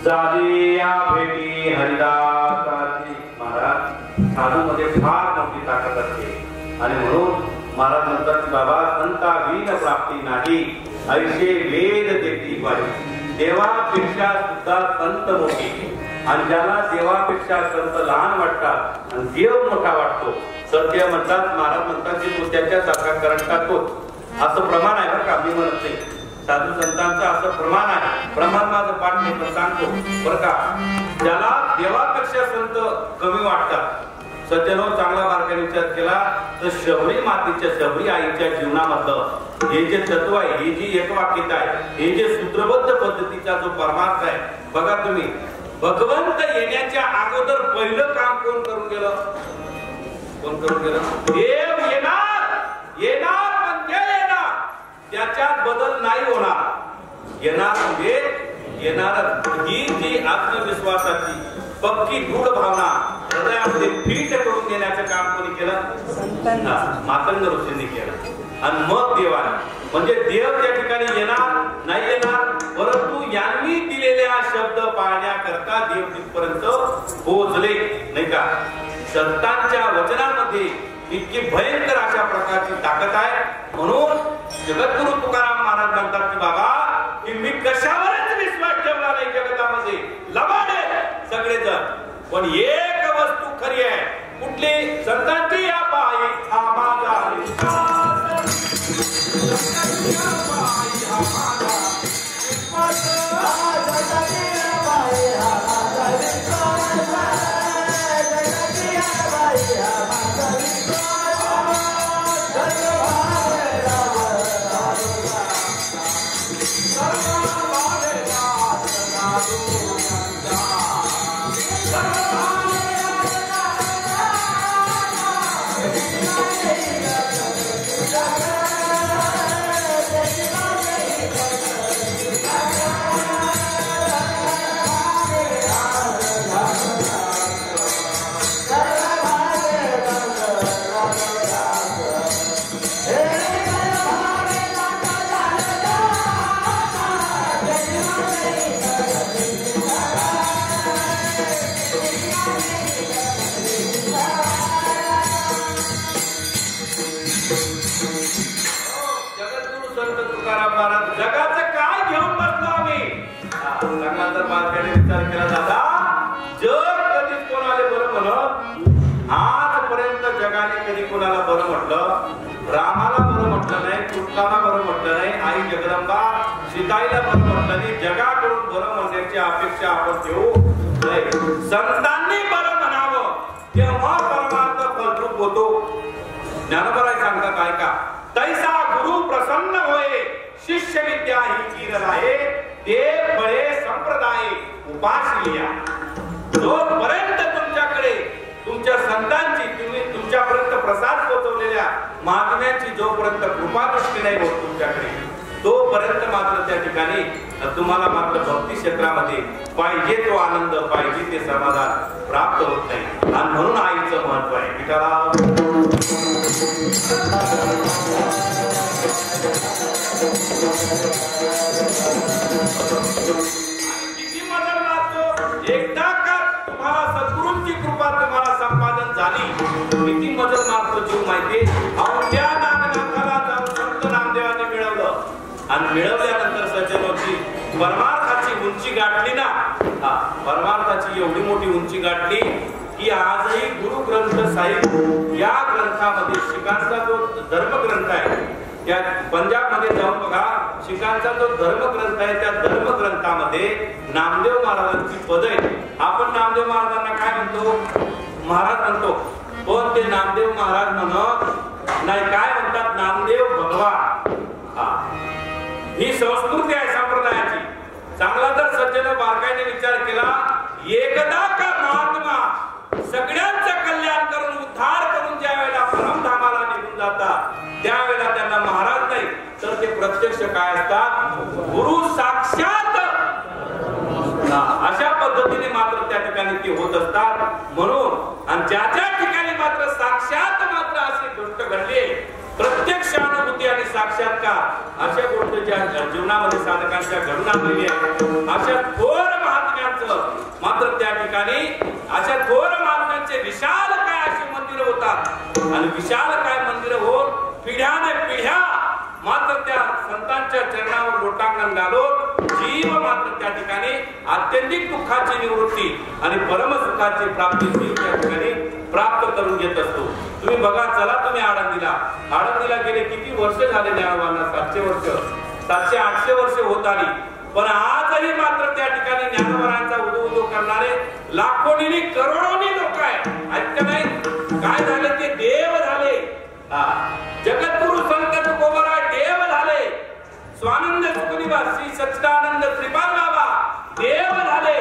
झाली या भेटी हरिदासाची. महाराज साधू मध्ये फार मोठी ताकद असते आणि म्हणून महाराज म्हणतात की बाबा संता विन प्राप्ती नाही ऐसे वेद देती पाहिजे. देवापेक्षा सुद्धा संत मोठी आणि ज्याला देवापेक्षा संत लहान वाटतात आणि देव मोठा वाटतो. सत्य म्हणतात महाराज म्हणतात की तो त्याच्यासारखा करण टाकतो. असं प्रमाण आहे बरं का, मी म्हणत नाही. साधू संतांचं असं प्रमाण आहे. प्रमाण माझं पाठ मी पण सांगतो बरं का. ज्याला देवापेक्षा संत कमी वाटतात. सज्जनो चांगला मार्गाने विचार केला तर शबरी मातेच्या शबरी आईच्या जीवनामधलं हे जे तत्व आहे, हे जी एकवाक्यता आहे, हे जे सूत्रबद्ध पद्धतीचा जो परमार्थ आहे बघा तुम्ही. भगवंत येण्याच्या अगोदर पहिलं काम कोण करून गेलं? कोण करून गेलं? देव येणार येणार म्हणजे येणार, त्याच्यात बदल नाही होणार. येणार म्हणजे येणार. ही जी आत्मविश्वासाची पक्की दृढ भावना हृदयामध्ये फिट करून देण्याचं काम कोणी केलं? मातंग ऋषींनी केलं. आणि मग देवाने म्हणजे देव त्या ठिकाणी येणार नाही येणार, परंतु यांनी दिलेल्या शब्द पाळण्याकरता देव तिथपर्यंत पोहोचले नाही का. संतांच्या वचनांमध्ये इतकी भयंकर अशा प्रकारची ताकद आहे. म्हणून जगद्गुरु तुकाराम महाराज म्हणतात की बाबा की मी कशावरच विश्वास ठेवला नाही जगतामध्ये, लबाडे सगळेजण, पण एक वस्तू खरी आहे. कुठली? संतांची या पायी हा माझा जगाचं काय घेऊन बसलो आम्ही. जगाचा मार्गाने विचार केला जाता जग कधीच कोणाला बरं म्हणत आजपर्यंत जगाने कधी कोणाला बरं म्हटलं? रामाला बरं म्हटलं नाही, कृष्णाला बरं म्हटलं नाही, आई जगदंबा सीताईला बरं म्हटलं नाही. जगाकडून बरं म्हणण्याची अपेक्षा आपण ठेवू नये. संतांनी बरं म्हणावं तेव्हा परमार्थ फलरूप होतो. ज्ञानोबा सांगतात काय का, तैसा गुरु प्रसन्न होय शिष्य विद्या ही कीर आहे ते बळे संप्रदाय उपासलिया. जोपर्यंत तुमच्याकडे तुमच्या संतांची तुम्ही तुमच्यापर्यंत प्रसाद पोहोचवलेल्या महात्म्यांची जोपर्यंत कृपा दृष्टी नाही होत तुमच्याकडे, तोपर्यंत मात्र त्या ठिकाणी तुम्हाला मात्र भक्ती क्षेत्रामध्ये पाहिजे तो आनंद पाहिजे ते समाधान प्राप्त होत नाही. आणि म्हणून आईचं महत्व आहे. किती मदत लागतो एकदा का तुम्हाला सद्गुरूंची कृपा तुम्हाला संपादन झाली, किती मदत मागतो जीव माहिती. त्या नागनाथाला जाऊन संत नामदेवाने मिळवलं आणि मिळवल्यानंतर सज्जनोची परमार्थाची उंची गाठली ना. परमार्थाची एवढी मोठी उंची गाठली की आजही गुरु ग्रंथ साहिब या ग्रंथामध्ये शिखांचा जो धर्मग्रंथ आहे, त्या पंजाब मध्ये जाऊन बघा शिखांचा जो धर्मग्रंथ आहे, त्या धर्मग्रंथामध्ये नामदेव महाराजांची पद आहे. आपण नामदेव महाराजांना काय म्हणतो? महाराज म्हणतो, पण ते नामदेव महाराज म्हणत नाही. काय म्हणतात? नामदेव भगवान. ही संस्कृती आहे संप्रदायाची. चांगला जर सज्जन बारकाईने विचार केला, एकदा का महात्मा सगळ्यांचं कल्याण करून उद्धार करून ज्या वेळेला परमधामाला निघून जातात त्यावेळेला त्यांना महाराज नाही तर ते प्रत्यक्ष काय असतात? गुरु साक्षात. अशा पद्धतीने मात्र त्या ठिकाणी ते होत असतात. म्हणून आणि ज्या ज्या ठिकाणी मात्र साक्षात मात्र असे गोष्ट घडली, प्रत्यक्ष अनुभूती आणि साक्षात्कार अशा गोष्टी ज्या जीवनामध्ये साधकांच्या घडून आलेली आहे, अशा थोर महात्म्यांचा मात्र त्या ठिकाणी अशा थोर महात्म्यांचे विशाल काय अशी मंदिरं होतात आणि विशाल काय मंदिरं होत पिढ्याने पिढ्या मात्र त्या संतांच्या चरणावर लोटांगण घालून जीव मात्र त्या ठिकाणी अत्यंतिक दुःखाची निवृत्ती आणि परमसुखाची प्राप्ती त्या ठिकाणी प्राप्त करून घेत असतो. तुम्ही बघा, चला तुम्ही आळंदीला गेले किती वर्ष झाले ज्ञानवाना, 700 वर्ष, 700-800 वर्ष होत आली, पण आजही मात्र त्या ठिकाणी ज्ञानवानांचा उदो करणारे लाखोनी करोडोनी लोक आहेत. ऐकत नाही काय झाले, ते देव झाले. जगद्गुरु संत तुकोबराय देव झाले. स्वानंद सुखनिवास श्री सच्चिदानंद श्रीपाद बाबा देव झाले.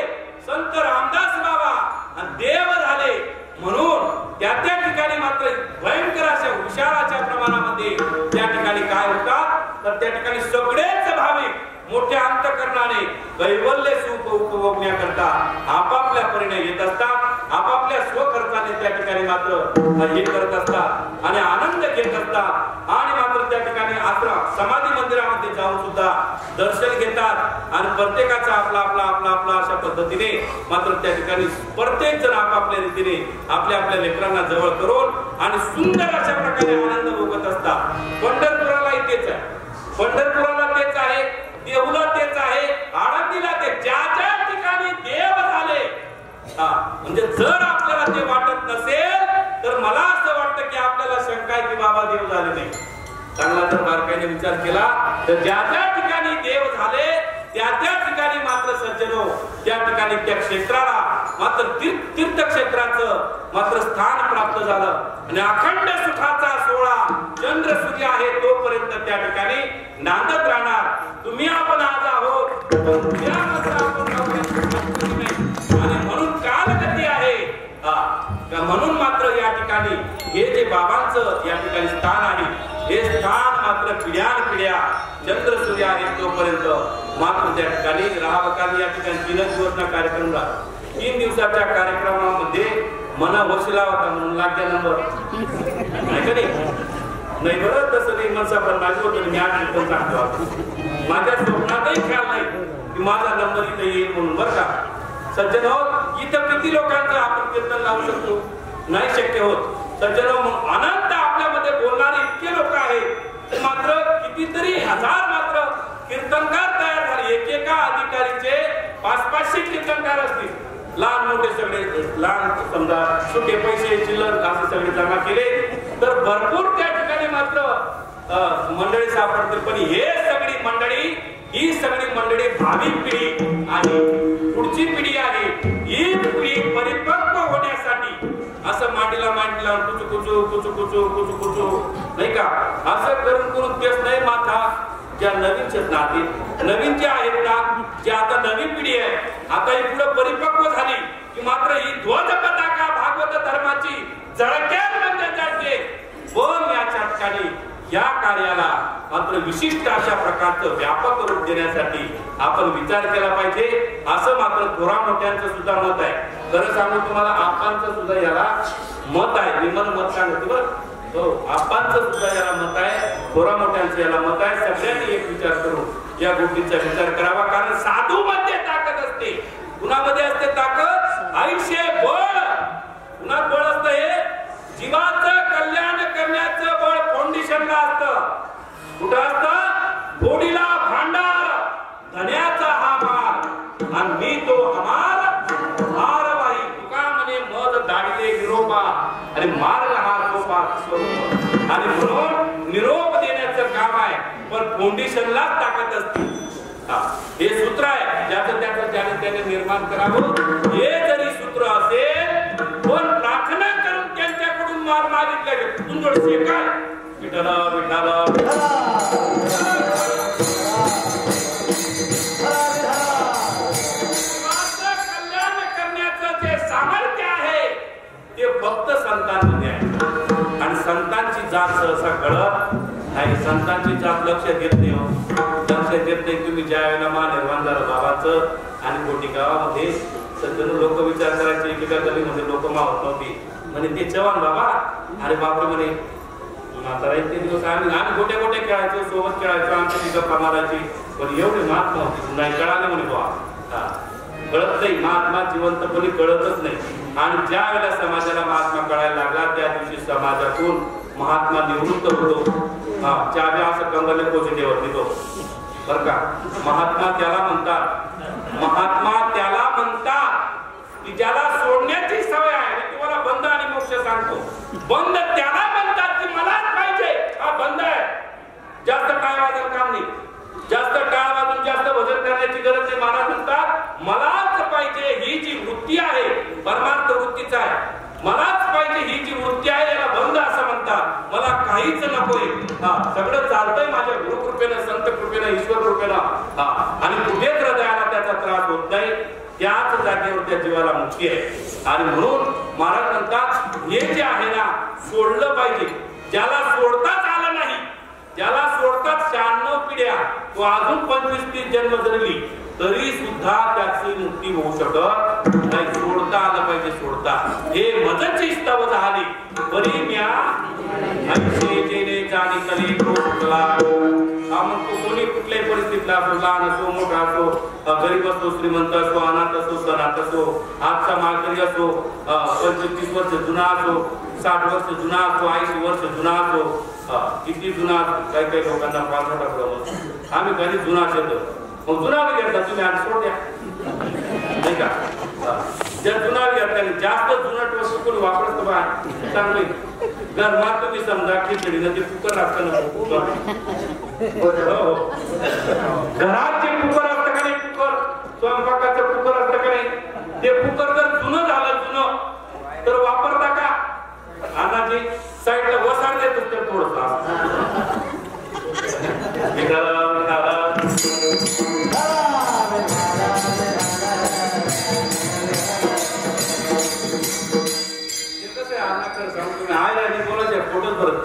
संत रामदास बाबा देव झाले. म्हणून त्या ठिकाणी मात्र भयंकर अशा विशाळाच्या प्रमाणामध्ये त्या ठिकाणी काय होतात, तर त्या ठिकाणी सगळेच भाविक मोठ्या अंतकरणाने कैवल्य सुख उपभोगण्याकरता आपापल्या परीने येत असतात, आपापल्या स्वखर्चाने त्या ठिकाणी मात्र हे करत असतात आणि आनंद घेत असतात आणि मात्र त्या ठिकाणी आश्रम समाधी मंदिरामध्ये जाऊन सुद्धा दर्शन घेतात आणि प्रत्येकाचा आपला अशा पद्धतीने मात्र त्या ठिकाणी प्रत्येक जण आपापल्या रीतीने आपल्या लेकरांना जवळ करून आणि सुंदर अशा प्रकारे आनंद भोगत असतात. पंढरपुराला तेच आहे, पंढरपुराला तेच आहे, देऊला तेच आहे, आळंदीला ते ज्या ठिकाणी देव झाले. म्हणजे जर आपल्याला ते वाटत नसेल तर मला असं वाटतं की आपल्याला शंका आहे की बाबा देव झाले नाही. चांगला जर बारकाईने विचार केला तर ज्या ठिकाणी देव झाले त्या ठिकाणी मात्र सज्जनो त्या ठिकाणी त्या क्षेत्राला मात्र तीर्थक्षेत्राचं मात्र स्थान प्राप्त झालं आणि अखंड सुखाचा सोहळा चंद्र सूर्य आहे तोपर्यंत त्या ठिकाणी नांदत राहणार. तुम्ही आपण आज आहोत आणि म्हणून कालगती आहे. म्हणून मात्र या ठिकाणी हे जे बाबांचं या ठिकाणी स्थान आहे, हे स्थान मात्र पिढ्या चंद्र सूर्य आहे तोपर्यंत मात्र त्या ठिकाणी राहावं. या ठिकाणी 3 दिवसचा कार्यक्रम झाला. 3 दिवसाच्या कार्यक्रमामध्ये मना वशिला होता म्हणून लागल्या नंबर नाही बरं, तसं नाही मनसा पण माझी होतं. मी आज पण सांगतो, माझ्या स्वप्नातही ख्याल नाही की माझा नंबर इथे येईल म्हणून. बरं का सज्जन हो, इथं किती लोकांचं आपण कीर्तन लावू शकतो? नाही शक्य होत. सज्जन अनंत आपल्यामध्ये बोलणारे इतके लोक आहेत, मात्र कितीतरी हजार मात्र कीर्तनकार तयार झाले. एकेका अधिकारीचे 500-500 कीर्तनकार असतील. लहान मोठे सगळे, लहान समजा छोटे पैसे चिल्लर असे सगळे जमा केले तर भरपूर त्या ठिकाणी मात्र मंडळी सापडते. पण ही सगळी मंडळी भावी पिढी आहे, पुढची पिढी आहे. ही पिढी परिपक्व होण्यासाठी असं मांडीला कुचू नाही का असं करून तेच नाही माथा ज्या नवीन जे आहेत ना, जे आता नवीन पिढी आहे, आता ही पुढे परिपक्व झाली की मात्र ही ध्वज पताका भागवत धर्माची जळक्यात म्हणजे जळते. पण याच्या ठिकाणी या कार्याला मात्र विशिष्ट अशा प्रकारचं व्यापक रूप देण्यासाठी आपण विचार केला पाहिजे, असं मात्र थोरा मोठ्यांचं सुद्धा मत आहे. खरं सांगू तुम्हाला, आपांचं सुद्धा याला मत आहे. विमान मत सांगते बरं, हो आपांचं सुद्धा याला मत आहे, थोरा मोठ्यांचं याला मत आहे. सगळ्यांनी एक विचार करून या गोष्टीचा विचार करावा. कारण साधू मध्ये ताकद असते. कुणामध्ये असते ताकद? आयुष्य बळ. कुणात बळ असतं? हे जीवाचं कल्याण करण्याचं बळ फाउंडेशनला असतं. कुठं असतं? फोडीला भांडार, धन्याचा हा माल आणि मी तो हमार हारवाही. तुका म्हणे मध दाढीले निरोपा आणि मार्ग हा सोपा. आणि म्हणून निरोप देण्याचं काम आहे, पण फाउंडेशनलाच ताकद असते. हे सूत्र आहे ज्याचं त्याने निर्माण करावं. हे जरी सूत्र असेल पण प्रार्थना करून त्यांच्याकडून मार मागितले तुझं शेकाय विठ्ठल विठ्ठल कल्याण करण्याचं जे सामर्थ्य आहे ते फक्त संतांमध्ये आहे. आणि संतांची जात सहसा कळत नाही. संतांची जात लक्ष देत नाही. लक्ष देत नाही. तुम्ही ज्या वेळेला निर्माण झालं बाबाचं आणि कोटी गावामध्ये सज्जन लोक विचार करायचे, एकेका गलीमध्ये लोक मावत नव्हती. म्हणे ते चव्हाण बाबा, अरे बापरे म्हणे म्हातारा इतके दिवस आम्ही गोट्या खेळायचो, सोबत खेळायचो, आमची गप्पा मारायची, पण एवढी मात नव्हती. नाही कळाले म्हणे बाबा. कळत नाही, महात्मा जिवंतपणे कळतच नाही. आणि ज्या वेळेला समाजाला महात्मा कळायला लागला त्या दिवशी समाजातून महात्मा निवृत्त होतो. चाव्या असं कंगले पोचेवर देतो बर का. महात्मा त्याला म्हणतात, महात्मा त्याला म्हणतात की ज्याला सोडण्याची सवय आहे. मी तुम्हाला बंद आणि मोक्ष सांगतो. बंद त्याला म्हणतात की मलाच पाहिजे, हा बंद आहे. जास्त टाळ वाजून काम नाही, जास्त टाळ वाजून जास्त भजन करण्याची गरज नाही. महाराज म्हणतात मलाच पाहिजे ही जी वृत्ती आहे, परमार्थ वृत्तीच आहे. मलाच पाहिजे ही जी वृत्ती आहे याला बंद असं म्हणतात. मला काहीच नकोय, सगळं चालतंय माझ्या गुरुकृपेनं, संत कृपेनं, ईश्वर कृपेनं. आणि कुठेच हृदयाला त्याचा त्रास होत नाही. त्याच जागेवर त्या जीवाला मुक्ती आहे. आणि म्हणून महाराज म्हणतात हे जे आहे ना सोडलं पाहिजे. ज्याला सोडताच आलं नाही, ज्याला सोडतात 96 पिढ्या, तो अजून 25-30 जन्म जगली तरी सुद्धा त्याची मुक्ती होऊ शकत नाही. सोडता आलं पाहिजे. सोडता हे मजची स्तव झाली बरी म्या ऐसे जेने जाणी तरी तो सुटला. म्हणतो कोणी कुठल्याही परिस्थितीला असो, लहान असो मोठा असो, गरीब असो श्रीमंत असो, अनाथ असो सनाथ असो, आजचा मालकरी असो, 25 वर्ष जुना असो, 60 वर्ष जुना असो, 80 वर्ष जुना असो, किती जुना. काही काही लोकांना पाच टाकलं आम्ही कधी जुना असेल मग जुना घेतला तुम्ही आज सोड द्या नाही का. ज्या जुना घेतला जास्त जुनाट वस्तू कोणी वापरत बा चांगली घरात तुम्ही समजा खिचडीनं ते कुकर असतं ना, घरात जे कुकर असतं का नाही, कुकर स्वयंपाकाचं कुकर असतं का नाही, ते कुकर जर जुनं झालं जुनं तर वापरता का. अन्नाची साईडला वसाड देतो तर थोडस फोटोच भरत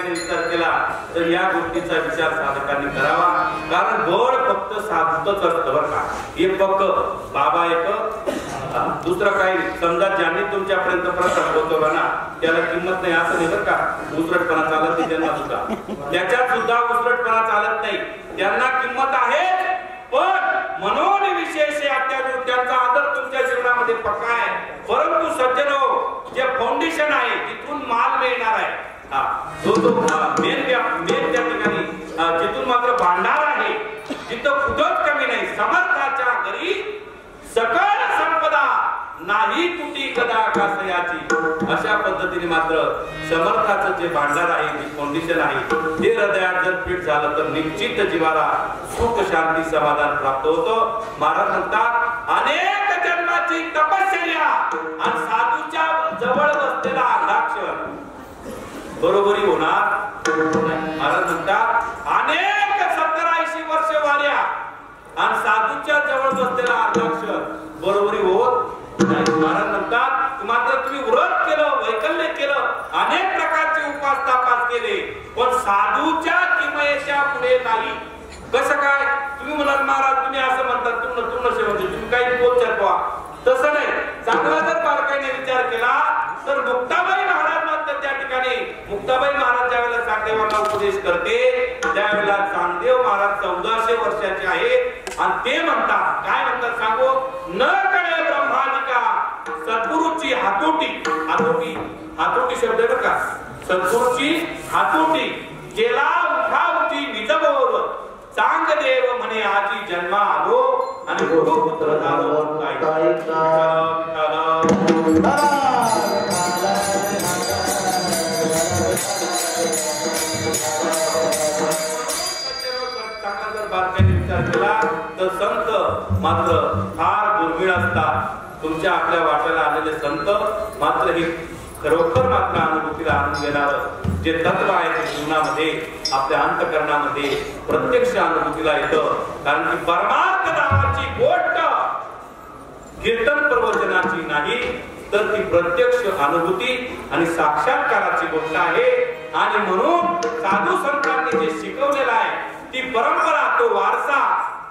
विचार केला तर या गोष्टीचा विचार साधकांनी करावा. कारण बळ फक्त साधूतच असतं बरं का. हे फक्त बाबा एक दुसरं काही समजा ज्यांनी तुमच्यापर्यंत प्रसाद पोहोचवला ना त्याला किंमत नाही असं नाही बरं का. उसरटपणा चालत नाही त्यांना सुद्धा, त्याच्यात सुद्धा उसरटपणा चालत नाही. त्यांना किंमत आहे पण म्हणून विशेष त्यांचा आदर तुमच्या जीवनामध्ये पक्का आहे. परंतु सज्जनो जे फाउंडेशन आहे तिथून माल मिळणार आहे. मेन त्या ठिकाणी जिथून मात्र भांडार आहे, जिथं कुठंच कमी नाही. समर्थाच्या घरी सकळ संपदा नाही तुटी कदा कासयाची. अशा पद्धतीने मात्र समर्थाचं जे भांडार आहे, जी फाउंडेशन आहे, ते हृदयात जर फिट झालं तर निश्चित जीवाला सुख शांती समाधान प्राप्त होतं. महाराज म्हणतात अनेक जन्माची तपश्चर्या आणि साधूच्या जवळ बसलेला अर्धाक्षर बरोबरी होणार. महाराज म्हणतात अनेक 70-80 वर्ष वाऱ्या आणि साधूच्या जवळ बसलेला अर्धाक्षर बरोबरी होत नाही. महाराज म्हणतात मात्र तुम्ही व्रत केलं, वैकल्य केलं, अनेक प्रकारचे उपास तापास केले, पण साधूच्या किमयेच्या पुढे नाही. कसं काय तुम्ही म्हणाल महाराज तुम्ही असं म्हणतात तुमनं सेवन तुम्ही काही बोलचाल बा तसं नाही. चांगला जर बारकाईने विचार केला तर मुक्ताबाई महाराज मात्र त्या ठिकाणी मुक्ताबाई महाराज ज्या वेळेला चांगदेवांना उपदेश करते त्यावेळेला चांगदेव महाराज 1400 वर्षाचे आहेत आणि ते म्हणतात काय म्हणतात सांगू. न कळे ब्रह्मादिका सद्गुरूची हातोटी. हातोटी हातोटी शब्द आहे का. सद्गुरूची हातोटी केला उठावती निजबोर चांगदेव म्हणे आजी जन्मा आलो आणि गुरुपुत्र झालो. विचार केला तर संत मात्र फार दुर्मिळ असतात. तुमच्या आपल्या वाट्याला आलेले संत मात्र हे खरोखर मात्र अनुभूतीला आणून घेणार जे तत्व आहे ते जीवनामध्ये आपल्या अंतःकरणामध्ये प्रत्यक्ष अनुभूतीला येतं. कारण की परमार्थ नावाची गोष्ट कीर्तन प्रवचनाची नाही तर ती प्रत्यक्ष अनुभूती आणि साक्षात्काराची गोष्ट आहे. आणि म्हणून साधू संतांनी जे शिकवलेलं आहे ती परंपरा, तो वारसा,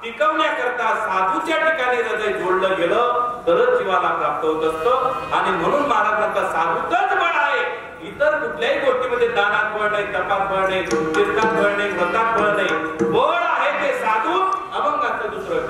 टिकवण्याकरता साधूच्या ठिकाणी हृदय जोडलं गेलं तरच जीवाला प्राप्त होत असतं. आणि म्हणून महाराजांचा साधूतच बळ आहे. इतर कुठल्याही गोष्टीमध्ये दानात बळ नाही, तपात बळ नाही, तीर्थात बळ नाही, व्रतात बळ नाही. बळ आहे ते साधू अभंगाचं दुसरं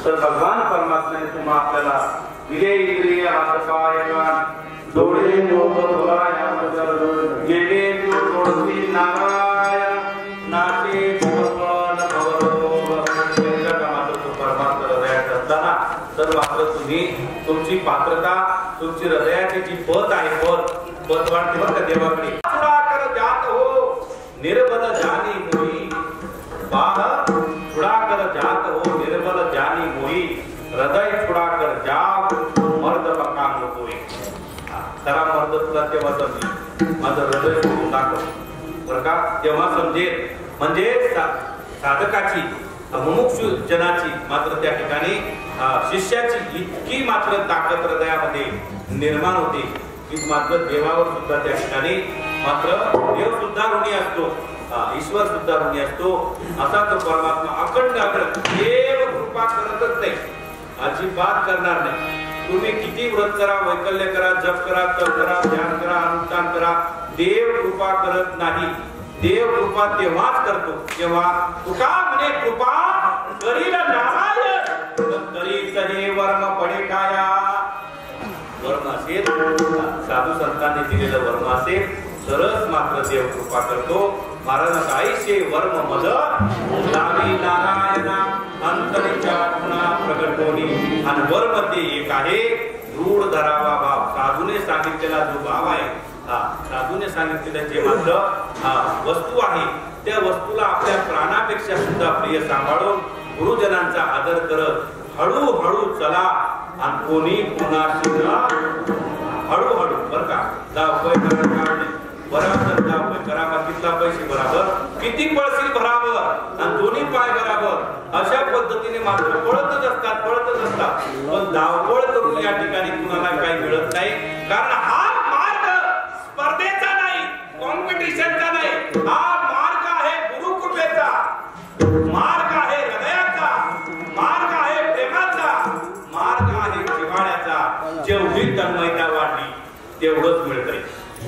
तर भगवान परमात्म्याने तुम्हा आपल्याला दिले इंद्रिय हातपाय डोळे गेले नारायण नाटे परमात्मा हृदयात असताना तर मात्र तुम्ही तुमची पात्रता तुमची हृदयाची जी पत आहे पत वाढते बरं का देवाकडे जात हो निर्बल जानी मोही छुड़ाकर जात हो निर्बल जानी मोही हृदय छुड़ाकर जाव मर्द मकान होतोय. खरा मर्द तुला तेव्हा समजेल माझं हृदय सोडून दाखव बरं का. तेव्हा समजेल म्हणजे साधकाची मुमुक्षु जनाची मात्र त्या ठिकाणी शिष्याची इतकी मात्र ताकद हृदयामध्ये निर्माण होते की मात्र देवावर सुद्धा त्या ठिकाणी मात्र देव सुद्धा ऋणी असतो, ईश्वर सुद्धा ऋणी असतो. असा तो परमात्मा अखंड देव कृपा करतच नाही, अजिबात करणार नाही. तुम्ही किती व्रत करा, वैकल्य करा, जप करा, तप करा, ध्यान करा, अनुष्ठान करा, देव कृपा करत नाही. देव कृपा तेव्हाच करतो जेव्हा तुका म्हणे कृपा करील नारायण तरी वर्म पडे काया. वर्म असेल साधू संतांनी दिलेलं वर्म असेल तरच मात्र देव कृपा करतो. महाराज आईशे वर्म मद लावी नारायणा अंतरिच्या गुणा प्रगट होणी. आणि वर्म ते एक आहे रूढ धरावा भाव. साधूने सांगितलेला जो भाव आहे, साधूने सांगितलेलं जे मात्र वस्तू आहे त्या वस्तूला आपल्या प्राणापेक्षा सुद्धा प्रिय सांभाळून गुरुजनांचा आदर करत हळूहळू चला. आणि कोणी कोणाशी हळूहळू बरं का धावपळ करत बराबर धावपळ करा, कितला पैसे बराबर, किती पळशील बराबर आणि दोन्ही पाय बराबर अशा पद्धतीने मात्र पळतच असतात. पण धावपळ करून या ठिकाणी कुणाला काही मिळत नाही. कारण हा मार्ग स्पर्धेचा नाही, कॉम्पिटिशनचा नाही. हा मार्ग आहे गुरुकृपेचा, मार्ग आहे हृदयाचा, मार्ग आहे प्रेमाचा, मार्ग आहे जिव्हाळ्याचा. जेवढी तन्मयता वाढली तेवढंच मिळतंय,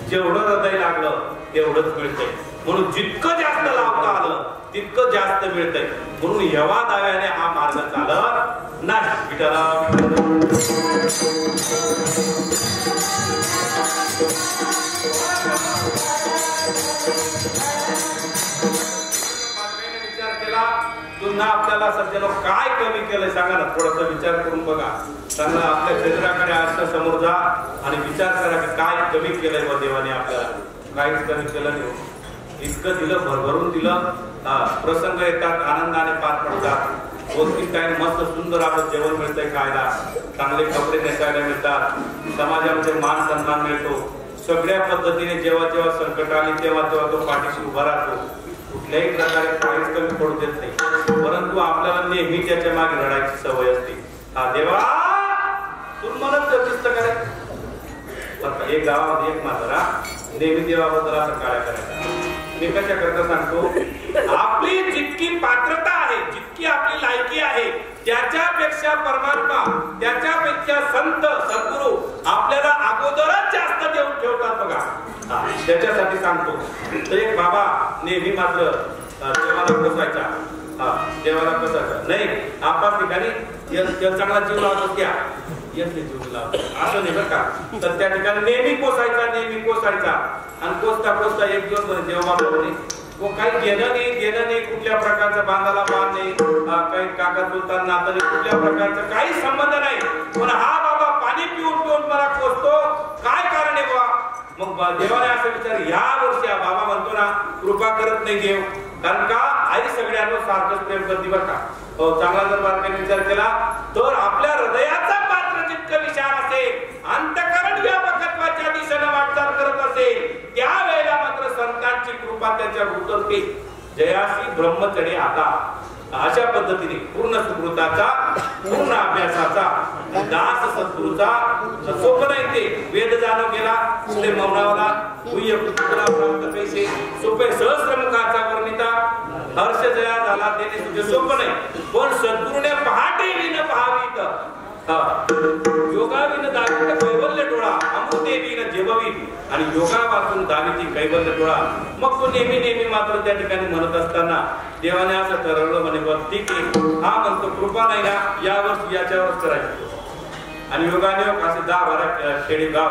जेवढं हृदय लागलं तेवढंच मिळतंय. म्हणून जितकं जास्त लावता आलं तितकं जास्त मिळतंय. म्हणून यवा दाव्याने हा मार्ग चालत नाही. विठ्ठला विचार केला पुन्हा आपल्याला सध्याला काय कमी केलंय सांगा ना. थोडासा विचार करून बघा. सांगा आपल्या शरीराकडे आरशा समोर जा आणि विचार करा की काय कमी केलंय व देवाने आपल्याला. काहीच कमी केलं नाही. इतकं दिलं, भरभरून दिलं. प्रसंग येतात, आनंदाने पार पडतात. पौष्टिक काय मस्त सुंदर आपलं जेवण मिळतंय खायला, चांगले कपडे नेसायला मिळतात, समाजामध्ये मान सन्मान मिळतो. सगळ्या पद्धतीने जेव्हा जेव्हा संकट आली तेव्हा तेव्हा तो पाठीशी उभा राहतो. कुठल्याही प्रकारे काहीच कमी पडू देत नाही. परंतु आपल्याला नेहमी त्याच्या मागे रडायची सवय असते. हा देवा तू म्हणत दिसत काय एक गावामध्ये एक म्हातारा नेहमी देवाबद्दल असं काळ्या करायचा. मी कशा करता सांगतो, आपली जितकी पात्रता आहे, जितकी आपली लायकी आहे, त्याच्यापेक्षा परमात्मा, त्याच्यापेक्षा संत सद्गुरू आपल्याला अगोदरच जास्त देऊन ठेवतात बघा. त्याच्यासाठी सांगतो. तर एक बाबा नेहमी मात्र देवाला बसायचा. देवाला बसायचा नाही. आपल्या ठिकाणी चांगला जीव लावतो त्या जीव लावतो असं नाही बरं का. तर त्या ठिकाणी नेहमी कोसायचा, नेहमी कोसायचा. आणि कोसता कोसता एक दिवस जेव्हा तो काही घेणं नाही, कुठल्या प्रकारचा बांधाला बांध नाही, काही काका चुलता नातं नाही, कुठल्या प्रकारचा काही संबंध नाही. पण हा बाबा पाणी पिऊन पिऊन मला कोसतो, काय कारण आहे बा. मग देवाने असं विचार, या वर्षी हा बाबा म्हणतो ना कृपा करत नाही देव, कारण का आई सगळ्यांवर सारखंच प्रेम करते बरं का. चांगला जर बारकाईने विचार केला तर आपल्या हृदयाचा पात्र जितकं विचार असेल, अंतःकरण व्यापकत्वाच्या दिशेने वाटचाल करत असेल, त्यावेळेला मात्र संतांची कृपा त्याच्यावर उतरते. जयासी ब्रह्मचर्य आता अशा पद्धतीने पूर्ण सुकृताचा, पूर्ण अभ्यासाचा, दास सद्गुरूचा सोपं नाही. ते वेद जाणव गेला तुले मौनावला गुह्य पुत्र प्राप्त पैसे सोपे सहस्रमुखाचा वर्णिता हर्ष जया झाला त्याने तुझे सोपं नाही. पण सद्गुरूने पहाटे विन पहावीत, योगाविन दावित कैवल्य डोळा, अमृते विन जेववी, आणि योगापासून दाविती कैवल्य डोळा. मग तो नेहमी मात्र त्या ठिकाणी म्हणत असताना देवाने असं ठरवलं म्हणे बघ ठीक आहे, हा म्हणतो कृपा नाही ना यावर्षी याच्यावरच करायचं. आणि योगाने असे 10-12 खेडी गाव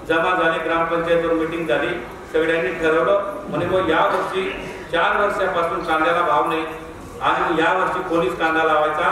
जमा झाले, ग्रामपंचायतवर मीटिंग झाली, सगळ्यांनी ठरवलं म्हणे बघ या वर्षी 4 वर्षापासून कांद्याला भाव नाही आणि या वर्षी कोणीच कांदा लावायचा.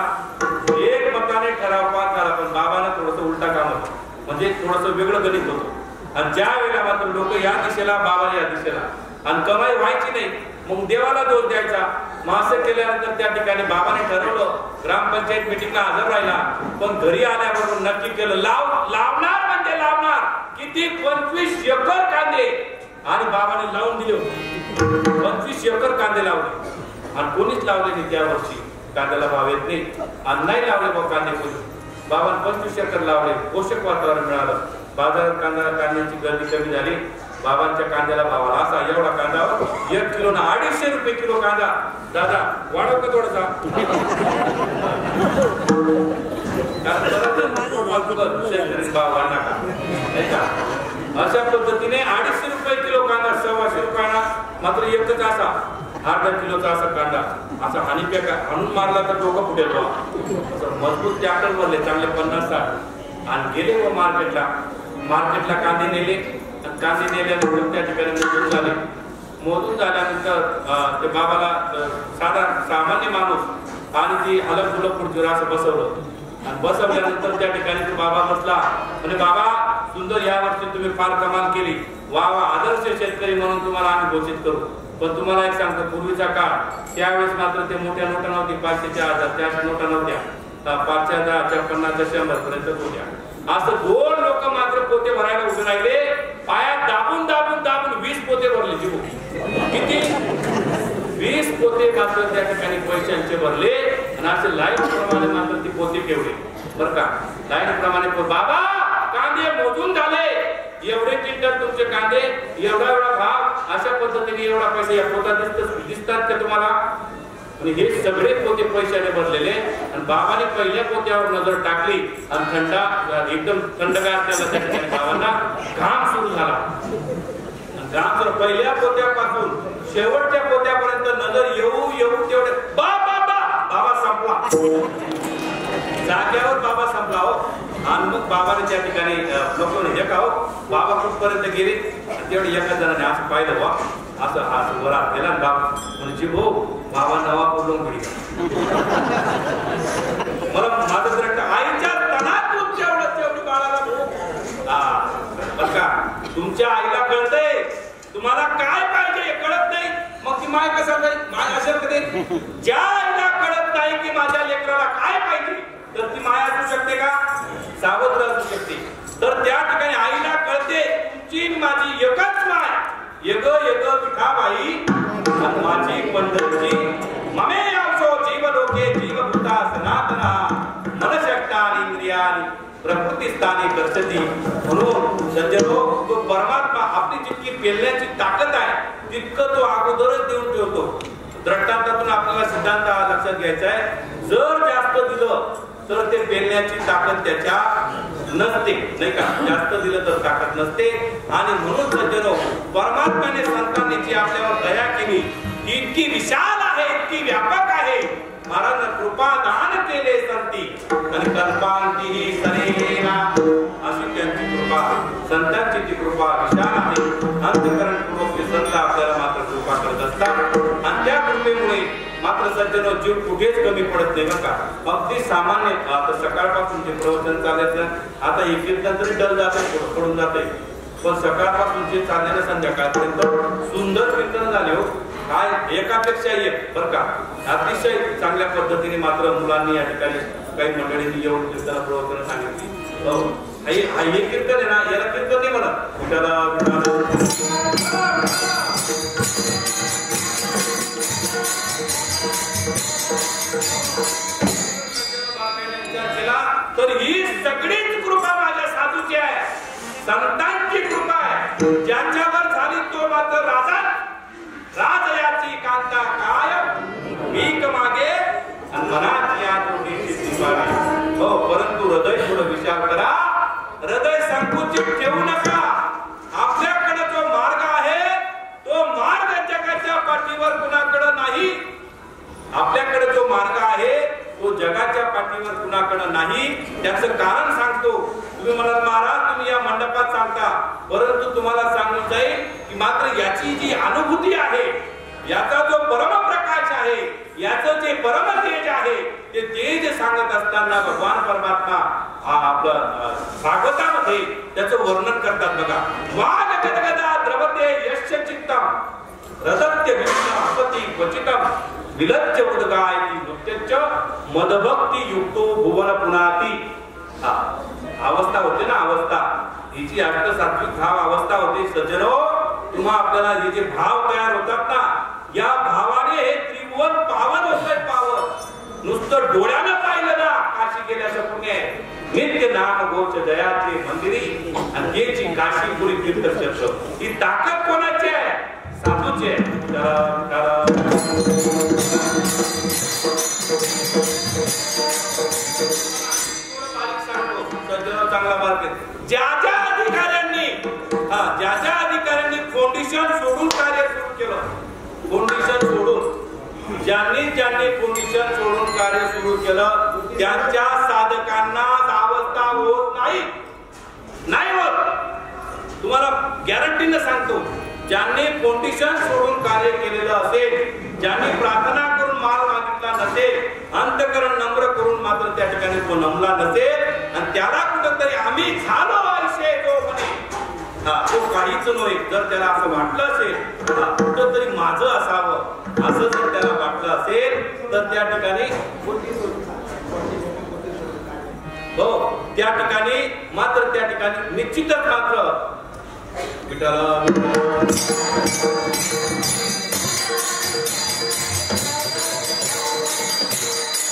एक मताने ठराव पास झाला. पण बाबांना थोडस उलटा काम होतं, म्हणजे थोडस वेगळं गणित होतं. आणि ज्या वेळेला मात्र लोक या दिशेला, बाबा या दिशेला, आणि कमाई व्हायची नाही, मग देवाला दोष द्यायचा. मग असं केल्यानंतर त्या ठिकाणी बाबाने ठरवलं, ग्रामपंचायत मिटिंगला हजर राहिला, पण घरी आल्याबरोबर नक्की केलं लावणार म्हणजे लावणार किती 25 एकर कांदे. आणि बाबाने लावून दिले 25 एकर कांदे लावले. आणि कोणीच लावले नाही त्या वर्षी, कांद्याला भाव येत नाही. आणि नाही लावले बघ कांदे कोणी. बाबाने 25 एकर लावले, पोषक वातावरण मिळालं, बाजारात कांद्याची गर्दी कमी झाली. बाबांच्या कांद्याला भावाला असा एवढा कांदा 1 किलो ना 250 रुपये किलो कांदा. दादा वाढव का थोडासा, भाव वाढणार का. अशा पद्धतीने 250 रुपये किलो कांदा, 125 रुपयाला मात्र एकच असा अर्धा किलोचा असा कांदा असा हाणून मारला तर डोकं फुटेल. मजबूत ट्रॅक्टर भरले चांगले 50-60 आणि गेले व मार्केटला कांदे नेले. कांदे नेल्यानंतर त्या ठिकाणी मोजून झाल्यानंतर ते बाबाला सामान्य माणूस आणि ती हलक फुलक खुर्चीवर असं बसवलं. आणि बसवल्यानंतर त्या ठिकाणी तो बाबा बसला म्हणजे बाबा सुंदर या वर्षी तुम्ही फार कमाल केली, वा आदर्श शेतकरी म्हणून तुम्हाला आम्ही घोषित करू. पण तुम्हाला एक सांगतो, पूर्वीचा काळ त्यावेळेस मात्र ते मोठ्या नोटा नव्हती, 500च्या 1000 त्या नोटा नव्हत्या, 5,000 50 100 पर्यंत होत्या. असं 2 लोक मात्र पोते भरायला उभे राहिले, पायात दाबून 20 पोते भरले. जीव किती 20 पोते मात्र त्या ठिकाणी पैशांचे भरले. आणि असे लाईन प्रमाणे मात्र ती पोते ठेवले बरं का. लाईन प्रमाणे बाबा कांदे मोजून झाले, एवढे क्विंटल तुमचे कांदे, एवढा भाव, अशा पद्धतीने एवढा पैसा या पोतात दिसतात का तुम्हाला. आणि हे सगळे पोते पैशाने भरलेले. आणि बाबाने पहिल्या पोत्यावर नजर टाकली आणि एकदम थंडगार त्याला त्या ठिकाणी बाबांना घाम सुरू झाला. राम पहिल्या पोत्यापासून शेवटच्या पोत्यापर्यंत नजर येऊ येऊ तेवढे बाबा संपला, जाग्यावर बाबा संपला हो. आणि मग बाबाने त्या ठिकाणी लोक हे का हो बाबा कुठपर्यंत गेले तेवढे एका जणाने असं पाहिलं बा असं हात वर केला बाप म्हणजे भाऊ बाबा नवा बोलून गेली मला माझं तर आईच्या तणात तुमच्या एवढी बाळाला बर का तुमच्या आईला कळतंय तुम्हाला काय पाहिजे कळत नाही मग ती माय कसा माय असेल कधी ज्या आईला कळत नाही की माझ्या लेकराला काय पाहिजे तर ती माय असू शकते का सावध असू शकते तर त्या ठिकाणी आईला कळते तुमची माझी एकच माय यग पिठाबाई माझी पंढरची ममे आमचो जीव लोके जीवभूता सनातना मनशक्ता आणि इंद्रियानी प्रकृती स्थानी कर्षती म्हणून सज्जनो तो परमात्मा आपली जितकी पेलण्याची ताकद आहे तितकं तो अगोदरच देऊन ठेवतो. दृष्टांतातून आपल्याला सिद्धांत लक्षात घ्यायचा आहे जर जास्त दिलं तर ते पेलण्याची ताकद त्याच्या नसते नाही का जास्त दिलं तर ताकद नसते. आणि म्हणून सज्जनो परमात्म्याने संतांनी जी आपल्यावर दया केली इतकी विशाल आहे इतकी व्यापक आहे. महाराज कृपा दान केले संती आणि कल्पांती ही सरेना अशी त्यांची कृपा संतांची ती कृपा विशाल आहे. अंतःकरणपूर्वक संत आपल्याला मात्र कृपा करत असतात आणि त्या कृपेमुळे मात्र सज्जनो जीव कुठेच कमी पडत नाही बघा. अगदी सामान्य आता सकाळपासून जे प्रवचन चालत आता एक कीर्तन तरी डल जाते पडून जाते पण सकाळपासून जे चाललेलं संध्याकाळपर्यंत सुंदर कीर्तन झाले हो काय एकापेक्षा एक बर का. अतिशय चांगल्या पद्धतीने मात्र मुलांनी या ठिकाणी काही मंडळींनी येऊन कीर्तन प्रवचन सांगितली. हे कीर्तन आहे ना याला कीर्तन नाही म्हणत केला तर ही सगळीच कृपा माझ्या साधूची आहे संतांची कृपा आहे. ज्याच्यावर झाली तो मात्र राजा राजयाची कांता काय भीक मागे आणि मनाची आतुरतेची हो परंतु हृदय थोडं विचार करा हृदय संकुचित ठेवू नका. आपल्याकडे जो मार्ग आहे तो मार्ग जगाच्या पाठीवर कुणाकडे नाही. आपल्याकडे जो मार्ग आहे तो जगाच्या पाठीवर कुणाकडे नाही. त्याचं कारण सांगतो. तुम्ही म्हणाल महाराज तुम्ही या मंडपात सांगता परंतु तुम्हाला सांगून जाईल की मात्र याची जी अनुभूती आहे याचा जो परमप्रकाश आहे याचं जे परम तेज आहे ते तेज सांगत असताना भगवान परमात्मा आपलं भागवतामध्ये त्याचं वर्णन करतात बघा. वाग गदगदा द्रवते यश्च चित्तम रदत्य विष्णुपती क्वचितम विलज्ज उद्गायती नृत्यच मदभक्ती युक्तो भुवन पुनाती. अवस्था होते ना अवस्था हिची अष्ट सात्विक भाव अवस्था होते. सज्जनो तुम्हा आपल्याला हे जे भाव तयार होतात ना या भावाने हे त्रिभुवन पावन होतंय पावन. नुसतं डोळ्यानं पाहिलं ना काशी गेल्याचं पुण्य आहे. नित्य नाम गोच जयाचे मंदिरी आणि त्याची काशीपुरी तीर्थक्षेत्र ही ताकद कोणाची आहे साधूची आहे. चांगला मार्ग ज्या अधिकाऱ्यांनी फाउंडेशन सोडून कार्य सुरू केलं फाउंडेशन सोडून ज्यांनी फाउंडेशन सोडून कार्य सुरू केलं त्यांच्या साधकांना अवस्था होत नाही होत. तुम्हाला गॅरंटीने सांगतो ज्यांनी फाउंडेशन सोडून कार्य केलेलं असेल ज्यांनी प्रार्थना करून माल मागितला नसेल अंतःकरण नम्र करून मात्र त्या ठिकाणी तो नमला नसेल आणि त्याला कुठंतरी आम्ही झालो आयुष्य तो म्हणे तो काहीच नव्हे. जर त्याला असं वाटलं असेल कुठंतरी माझं असावं असं जर त्याला वाटलं असेल तर त्या ठिकाणी हो त्या ठिकाणी मात्र त्या ठिकाणी निश्चितच मात्र विठाला